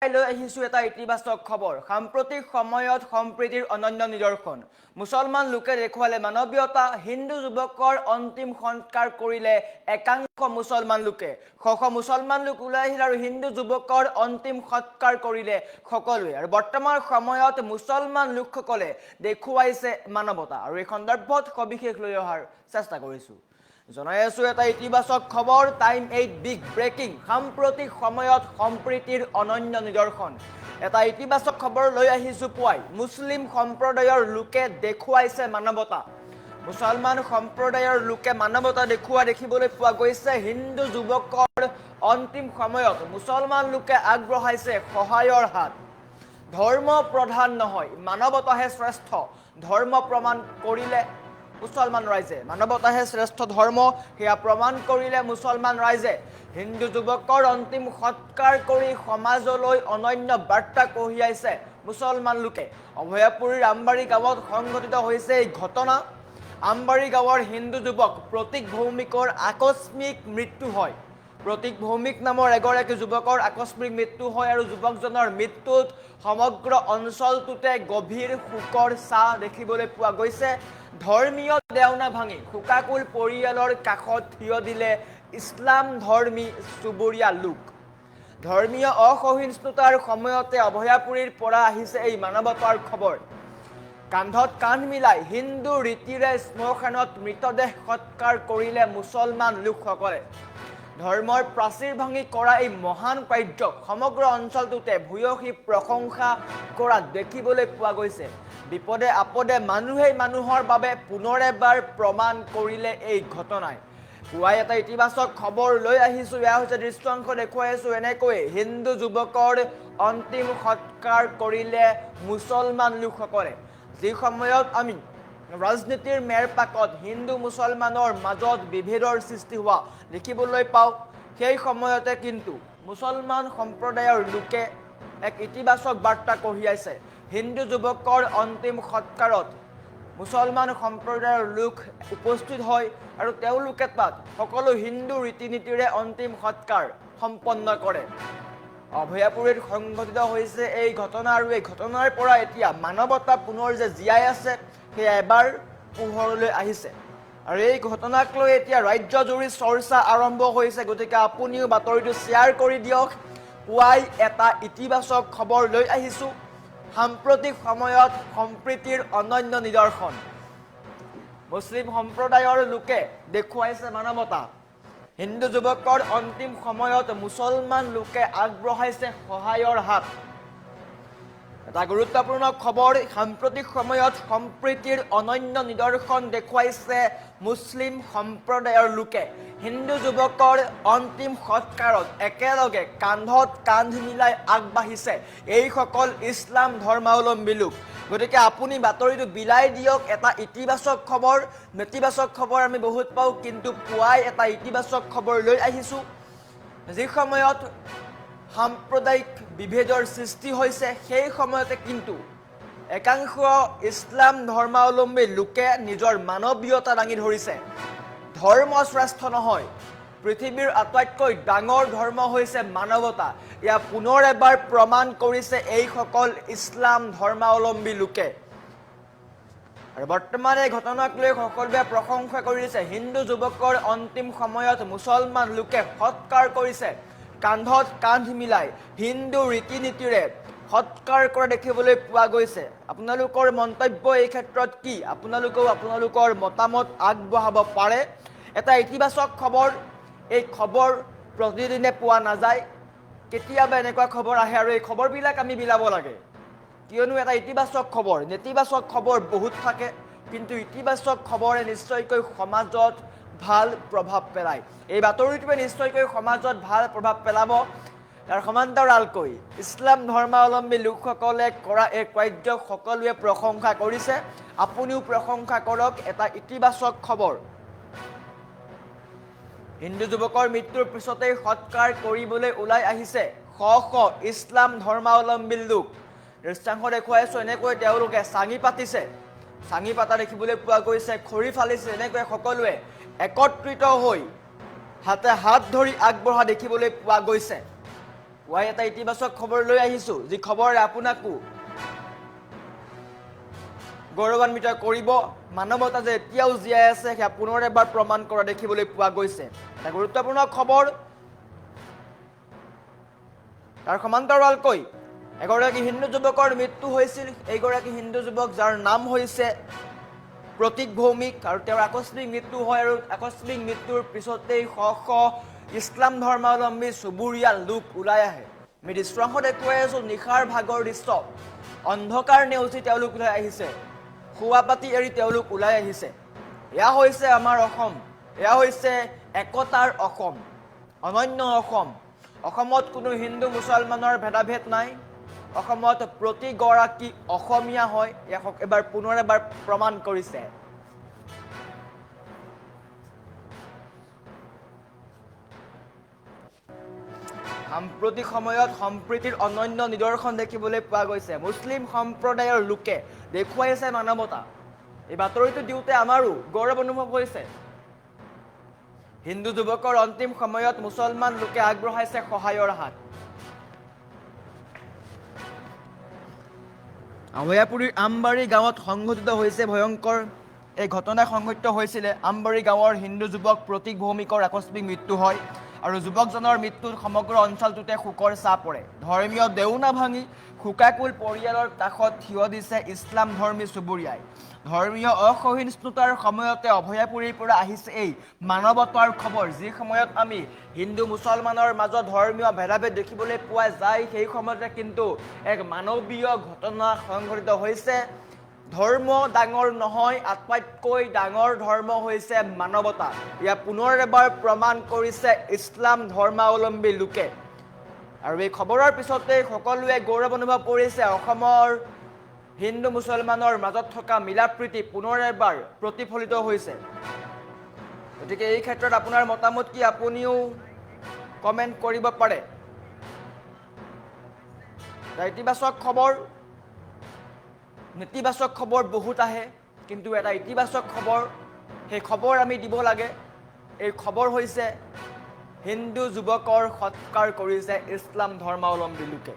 লৈ আহিছো এটা ইতিবাচক খবৰ। সাম্প্ৰতিক সময়ত সম্প্ৰীতিৰ অনন্য নিদৰ্শন। মুছলমান লোকে দেখুৱালে মানৱীয়তা। হিন্দু যুৱকৰ অন্তিম সংস্কাৰ কৰিলে একাংশ মুছলমান লোকে। শ মুছলমান লোক ওলাই আহিল আৰু হিন্দু যুৱকৰ অন্তিম সংস্কাৰ কৰিলে সকলোৱে। আৰু বৰ্তমান সময়ত মুছলমান লোকসকলে দেখুৱাইছে মানৱতা। আৰু এই সন্দৰ্ভত সবিশেষ লৈ অহাৰ চেষ্টা কৰিছো। জনাই আছো এটা ইতিবাচক খবৰ। Time 8 big breaking. সাম্প্ৰতিক সময়ত সম্প্ৰীতিৰ অনন্য নিদৰ্শন। এটা ইতিবাচক খবৰ লৈ আহিছো পুৱাই। মুছলিম সম্প্ৰদায়ৰ লোকে দেখুৱাইছে মানৱতা। মুছলমান সম্প্ৰদায়ৰ লোকে মানৱতা দেখুওৱা দেখিবলৈ পোৱা গৈছে। হিন্দু যুৱকৰ অন্তিম সময়ত মুছলমান লোকে আগবঢ়াইছে সহায়ৰ হাত। ধৰ্ম প্ৰধান নহয়, মানৱতাহে শ্ৰেষ্ঠ। ধৰ্ম প্ৰমাণ কৰিলে মুছলমান ৰাইজে। মানৱতাহে শ্ৰেষ্ঠ ধৰ্ম, সেয়া প্ৰমাণ কৰিলে মুছলমান ৰাইজে। হিন্দু যুৱকৰ অন্তিম সৎকাৰ কৰি সমাজলৈ অনন্য বাৰ্তা কঢ়িয়াইছে মুছলমান লোকে। অভয়াপুৰীৰ আমবাৰী গাঁৱত সংঘটিত হৈছে এই ঘটনা। আমবাৰী গাঁৱৰ হিন্দু যুৱক প্ৰতীক ভৌমিকৰ আকস্মিক মৃত্যু হয়। প্ৰতীক ভৌমিক নামৰ এগৰাকী যুৱকৰ আকস্মিক মৃত্যু হয় আৰু যুৱকজনৰ মৃত্যুত সমগ্ৰ অঞ্চলটোতে গভীৰ শোকৰ ছাঁ দেখিবলৈ পোৱা গৈছে। ধৰ্মীয় দেওনা ভাঙি শোকাকুল পৰিয়ালৰ কাষত থিয় দিলে ইছলাম ধৰ্মী চুবুৰীয়া লোক। ধৰ্মীয় অসহিষ্ণুতাৰ সময়তে অভয়াপুৰীৰ পৰা আহিছে এই মানৱতাৰ খবৰ। কান্ধত কান্ধ মিলাই হিন্দু ৰীতিৰে শ্মশানত মৃতদেহ সৎকাৰ কৰিলে মুছলমান লোকসকলে। ধৰ্মৰ প্ৰাচীৰ ভাঙি কৰা এই মহান কাৰ্যক সমগ্ৰ অঞ্চলটোতে ভূয়সী প্ৰশংসা কৰা দেখিবলৈ পোৱা গৈছে। বিপদে আপদে মানুহেই মানুহৰ বাবে পুনৰ এবাৰ প্ৰমাণ কৰিলে এই ঘটনাই। পুৱাই এটা ইতিবাচক খবৰ লৈ আহিছো। এয়া হৈছে দৃশ্যাংশ দেখুৱাই আছো। এনেকৈ হিন্দু যুৱকৰ অন্তিম সৎকাৰ কৰিলে মুছলমান লোকসকলে। যি সময়ত আমি ৰাজনীতিৰ মেৰপাকত হিন্দু মুছলমানৰ মাজত বিভেদৰ সৃষ্টি হোৱা দেখিবলৈ পাওঁ, সেই সময়তে কিন্তু মুছলমান সম্প্ৰদায়ৰ লোকে এক ইতিবাচক বাৰ্তা কঢ়িয়াইছে। হিন্দু যুৱকৰ অন্তিম সৎকাৰত মুছলমান সম্প্ৰদায়ৰ লোক উপস্থিত হয় আৰু তেওঁলোকে তাত সকলো হিন্দু ৰীতি নীতিৰে অন্তিম সৎকাৰ সম্পন্ন কৰে। অভয়াপুৰীত সংঘটিত হৈছে এই ঘটনা আৰু এই ঘটনাৰ পৰা এতিয়া মানৱতা পুনৰ যে জীয়াই আছে সেয়া এবাৰ পোহৰলৈ আহিছে। আৰু এই ঘটনাক লৈ এতিয়া ৰাজ্যজুৰি চৰ্চা আৰম্ভ হৈছে। গতিকে আপুনিও বাতৰিটো শ্বেয়াৰ কৰি দিয়ক। পুৱাই এটা ইতিবাচক খবৰ লৈ আহিছো। সাম্প্ৰতিক সময়ত সম্প্ৰীতিৰ অনন্য নিদৰ্শন। মুছলিম সম্প্ৰদায়ৰ লোকে দেখুৱাইছে মানৱতা। হিন্দু যুৱকৰ অন্তিম সময়ত মুছলমান লোকে আগবঢ়াইছে সহায়ৰ হাত। এটা গুৰুত্বপূৰ্ণ খবৰ। সাম্প্ৰতিক সময়ত সম্প্ৰীতিৰ অনন্য নিদৰ্শন দেখুৱাইছে মুছলিম সম্প্ৰদায়ৰ লোকে। হিন্দু যুৱকৰ অন্তিম সৎকাৰত একেলগে কান্ধত কান্ধ মিলাই আগবাঢ়িছে এইসকল ইছলাম ধৰ্মাৱলম্বী লোক। গতিকে আপুনি বাতৰিটো বিলাই দিয়ক। এটা ইতিবাচক খবৰ। নেতিবাচক খবৰ আমি বহুত পাওঁ, কিন্তু পুৱাই এটা ইতিবাচক খবৰ লৈ আহিছোঁ। যি সময়ত সাম্প্ৰদায়িক বিভেদৰ সৃষ্টি হৈছে সেই সময়তে কিন্তু একাংশ ইছলাম ধৰ্মাৱলম্বী লোকে নিজৰ মানৱীয়তা দাঙি ধৰিছে। ধৰ্ম শ্ৰেষ্ঠ নহয়, পৃথিৱীৰ আটাইতকৈ ডাঙৰ ধৰ্ম হৈছে মানৱতা। ইয়াক পুনৰ এবাৰ প্ৰমাণ কৰিছে এইসকল ইছলাম ধৰ্মাৱলম্বী লোকে। আৰু বৰ্তমান এই ঘটনাক লৈ সকলোৱে প্ৰশংসা কৰিছে। হিন্দু যুৱকৰ অন্তিম সময়ত মুছলমান লোকে সৎকাৰ কৰিছে। কান্ধত কান্ধ মিলাই হিন্দু ৰীতি নীতিৰে সৎকাৰ কৰা দেখিবলৈ পোৱা গৈছে। আপোনালোকৰ মন্তব্য এই ক্ষেত্ৰত কি? আপোনালোকেও আপোনালোকৰ মতামত আগবঢ়াব পাৰে। এটা ইতিবাচক খবৰ। এই খবৰ প্ৰতিদিনে পোৱা নাযায়, কেতিয়াবা এনেকুৱা খবৰ আহে আৰু এই খবৰবিলাক আমি বিলাব লাগে। কিয়নো এটা ইতিবাচক খবৰ, নেতিবাচক খবৰ বহুত থাকে, কিন্তু ইতিবাচক খবৰে নিশ্চয়কৈ সমাজত ভাল প্ৰভাৱ পেলায়। এই বাতৰিটোৱে নিশ্চয়কৈ সমাজত ভাল প্ৰভাৱ পেলাব। তাৰ সমান্তৰালকৈ ইছলাম ধৰ্মাৱলম্বী লোকসকলে কৰা এই কাৰ্যক সকলোৱে প্ৰশংসা কৰিছে। আপুনিও প্ৰশংসা কৰক। এটা ইতিবাচক খবৰ। হিন্দু যুৱকৰ মৃত্যুৰ পিছতেই সৎকাৰ কৰিবলৈ ওলাই আহিছে শ শ ইছলাম ধৰ্মাৱলম্বী লোক। দৃশ্যাংশ দেখুৱাইছো। এনেকৈ তেওঁলোকে চাঙি পাতিছে, চাঙি পাতা দেখিবলৈ পোৱা গৈছে, খৰি ফালিছে। এনেকৈ সকলোৱে একত্ৰিত হৈ হাতে হাত ধৰি আগবঢ়া দেখিবলৈ পোৱা গৈছে। পুৱাই এটা ইতিবাচক খবৰ লৈ আহিছোঁ, যি খবৰে আপোনাকো গৌৰৱান্বিত কৰিব। মানৱতা যে এতিয়াও জীয়াই আছে সেয়া পুনৰ এবাৰ প্ৰমাণ কৰা দেখিবলৈ পোৱা গৈছে। এটা গুৰুত্বপূৰ্ণ খবৰ, তাৰ সমান্তৰালকৈ এগৰাকী হিন্দু যুৱকৰ মৃত্যু হৈছিল। এইগৰাকী হিন্দু যুৱক যাৰ নাম হৈছে প্ৰতীক ভৌমিক, আৰু তেওঁৰ আকস্মিক মৃত্যু হয়। আৰু আকস্মিক মৃত্যুৰ পিছতেই শ শ ইছলাম ধৰ্মাৱলম্বী চুবুৰীয়া লোক ওলাই আহে। আমি দৃশ্যাংশ দেখুৱাই আছোঁ, নিশাৰ ভাগৰ দৃশ্য। অন্ধকাৰ নেওচি তেওঁলোক ওলাই আহিছে, শোৱা পাতি এৰি তেওঁলোক ওলাই আহিছে। এয়া হৈছে আমাৰ অসম, এয়া হৈছে একতাৰ অসম, অনন্য অসম। অসমত কোনো হিন্দু মুছলমানৰ ভেদাভেদ নাই। অসমত প্ৰতিগৰাকী অসমীয়া হয়, ইয়াক এবাৰ পুনৰ এবাৰ প্ৰমাণ কৰিছে। সাম্প্ৰতিক সময়ত সম্প্ৰীতিৰ অনন্য নিদৰ্শন দেখিবলৈ পোৱা গৈছে। মুছলিম সম্প্ৰদায়ৰ লোকে দেখুৱাইছে মানৱতা। এই বাতৰিটো দিওঁতে আমাৰো গৌৰৱ অনুভৱ হৈছে। হিন্দু যুৱকৰ অন্তিম সময়ত মুছলমান লোকে আগবঢ়াইছে সহায়ৰ হাত। আৱৈয়াপুৰীৰ আমবাৰী গাঁৱত সংঘটিত হৈছে ভয়ংকৰ এই ঘটনা। সংঘটিত হৈছিলে আমবাৰী গাঁৱৰ হিন্দু যুৱক প্ৰতীক ভৌমিকৰ আকস্মিক মৃত্যু হয়, আৰু যুৱকজনৰ মৃত্যুত সমগ্ৰ অঞ্চলটোতে শোকৰ ছাঁ পৰে। ধৰ্মীয় দেউনা ভাঙি শোকাকুল পৰিয়ালৰ কাষত থিয় দিছে ইছলাম ধৰ্মী চুবুৰীয়াই। ধৰ্মীয় অসহিষ্ণুতাৰ সময়তে অভয়াপুৰীৰ পৰা আহিছে এই মানৱতাৰ খবৰ। যি সময়ত আমি হিন্দু মুছলমানৰ মাজত ধৰ্মীয় ভেদাভেদ দেখিবলৈ পোৱা যায়, সেই সময়তে কিন্তু এক মানৱীয় ঘটনা সংঘটিত হৈছে। ধৰ্ম ডাঙৰ নহয়, আটাইতকৈ ডাঙৰ ধৰ্ম হৈছে মানৱতা। ইয়াক পুনৰ এবাৰ প্ৰমাণ কৰিছে ইছলাম ধৰ্মাৱলম্বী লোকে। আৰু এই খবৰৰ পিছতে সকলোৱে গৌৰৱ অনুভৱ কৰিছে। অসমৰ হিন্দু মুছলমানৰ মাজত থকা মিলাপ্ৰীতি পুনৰ এবাৰ প্ৰতিফলিত হৈছে। গতিকে এই ক্ষেত্ৰত আপোনাৰ মতামত কি, আপুনিও কমেণ্ট কৰিব পাৰে। ইতিবাচক খবৰ, নেতিবাচক খবৰ বহুত আহে, কিন্তু এটা ইতিবাচক খবৰ, সেই খবৰ আমি দিব লাগে। এই খবৰ হৈছে হিন্দু যুৱকৰ সৎকাৰ কৰিছে ইছলাম ধৰ্মাৱলম্বী লোকে।